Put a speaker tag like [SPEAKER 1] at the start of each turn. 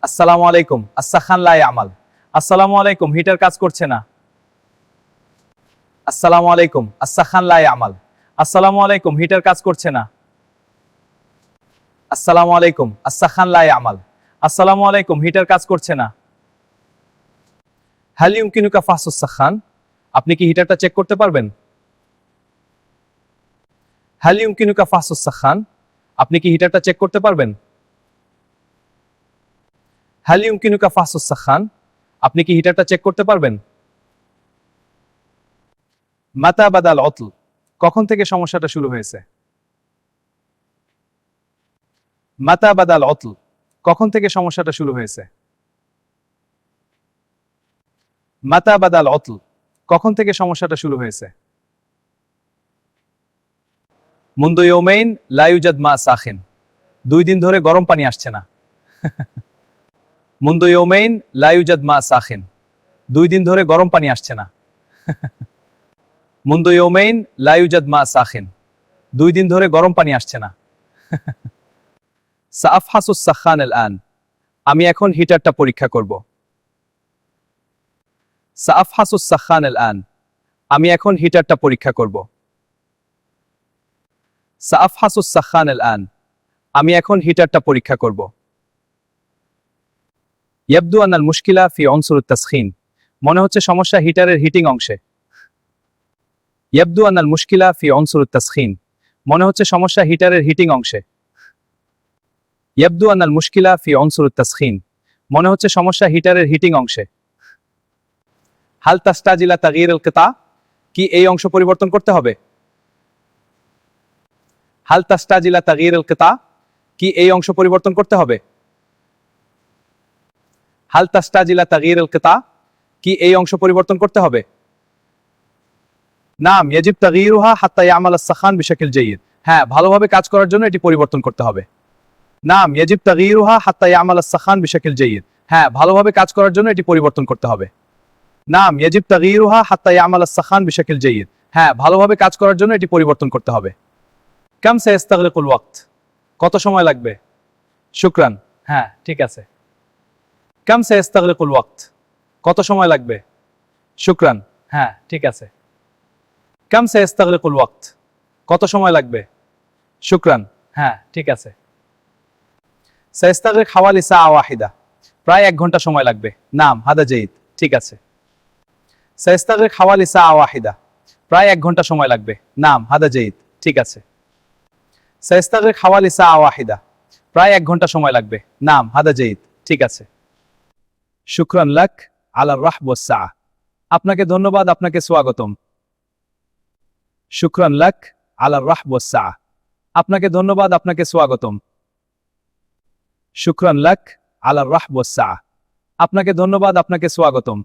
[SPEAKER 1] আসসালামু আলাইকুম। আসাখান লা ইয়ামাল। আসসালামু আলাইকুম, হিটার কাজ করছে না। আসসালামু আলাইকুম। আসাখান লা ইয়ামাল। আসসালামু আলাইকুম, হিটার কাজ করছে না। আসসালামু আলাইকুম। আসাখান লা ইয়ামাল। আসসালামু আলাইকুম, হিটার কাজ করছে না। হাল ইউমকিনুকা ফাহসুস সাখান? আপনি কি হিটারটা চেক করতে পারবেন? হাল ইউমকিনুকা ফাহসুস সাখান? আপনি কি হিটারটা চেক করতে পারবেন? হাল ইউমকিনুকা ফাহসুস সাখান? আপনি কি হিটারটা চেক করতে পারবেন? মাতা বাদাল অতল? কখন থেকে সমস্যাটা শুরু হয়েছে? মাতা বাদাল অতল? কখন থেকে সমস্যাটা শুরু হয়েছে? মাতা বাদাল অতল? কখন থেকে সমস্যাটা শুরু হয়েছে? মুন্দু ইয়ৌমাইন লা ইউজাদ মা সাখিন? 2 দিন ধরে গরম পানি আসছে না। মুন্দু ইয়ৌমাইন লা ইউজাদ মা সাখিন? 2 দিন ধরে গরম পানি আসছে না। মুন্দু ইয়ৌমাইন লা ইউজাদ মা সাখিন? 2 দিন ধরে গরম পানি আসছে না। সাআফহাসুস সাখান আল-আন? আমি এখন হিটারটা পরীক্ষা করব। সাআফহাসুস সাখান আল-আন? আমি এখন হিটারটা পরীক্ষা করব। সাআফহাসুস সাখান আল-আন? আমি এখন হিটারটা পরীক্ষা করব। ইয়াবদু আনাল মুশকিলা ফি উনসুরুত তাসখিন? মনে হচ্ছে সমস্যা হিটারের হিটিং অংশে। ইয়াবদু আনাল মুশকিলা ফি উনসুরুত তাসখিন? মনে হচ্ছে সমস্যা হিটারের হিটিং অংশে। ইয়াবদু আনাল মুশকিলা ফি উনসুরুত তাসখিন? মনে হচ্ছে সমস্যা হিটারের হিটিং অংশে। হাল তাস্তাজিলা তাগয়ির আল কিতা? কি এই অংশ পরিবর্তন করতে হবে? হাল তাস্তাজিলা তাগয়ির আল কিতা? কি এই অংশ পরিবর্তন করতে হবে? হাল তাস্তাজিলা তাগয়ির আল কিতা? কি এই অংশ পরিবর্তন করতে হবে? নাম ইয়াজিব তাগয়িরুহা হাত্তা ইয়ামাল আস-সাখান বিশাকিল জাইয়িদ? হ্যাঁ, ভালোভাবে কাজ করার জন্য এটি পরিবর্তন করতে হবে। নাম ইয়াজিব তাগয়িরুহা হাত্তা ইয়ামাল আস-সাখান বিশাকিল জাইয়িদ? হ্যাঁ, ভালোভাবে কাজ করার জন্য এটি পরিবর্তন করতে হবে। নাম ইয়াজিব তাগয়িরুহা হাত্তা ইয়ামাল আস-সাখান বিশাকিল জাইয়িদ? হ্যাঁ, ভালোভাবে কাজ করার জন্য এটি পরিবর্তন করতে হবে। কাম সায়াস্তাগরিকুল ওয়াক্ত? কত সময় লাগবে? শুকরান। হ্যাঁ, ঠিক আছে। কাম সায়াস্তাগরিকুল ওয়াক্ত? কত সময় লাগবে? শুকরান। হ্যাঁ, ঠিক আছে। কাম সায়াস্তাগরিকুল ওয়াক্ত? কত সময় লাগবে? শুকরান। হ্যাঁ, ঠিক আছে। সায়াস্তাগরিক হাওয়ালি সাআ ওয়াহিদা? প্রায় 1 ঘন্টা সময় লাগবে। নাম হাদা জাইদ। ঠিক আছে। সায়াস্তাগরিক হাওয়ালি সাআ ওয়াহিদা? প্রায় 1 ঘন্টা সময় লাগবে। নাম হাদা জাইদ। ঠিক আছে। সায়াস্তাগরিক হাওয়ালি সাআ ওয়াহিদা? প্রায় 1 ঘন্টা সময় লাগবে। নাম হাদা জাইদ। ঠিক আছে। শুকরান লাক আলা রাহব ওয়াস সাআ? আপনাকে ধন্যবাদ, আপনাকে স্বাগতম। শুকরান লাক আলা রাহব ওয়াস সাআ? আপনাকে ধন্যবাদ, আপনাকে স্বাগতম। শুকরান লাক আলা রাহব ওয়াস সাআ? আপনাকে ধন্যবাদ, আপনাকে স্বাগতম।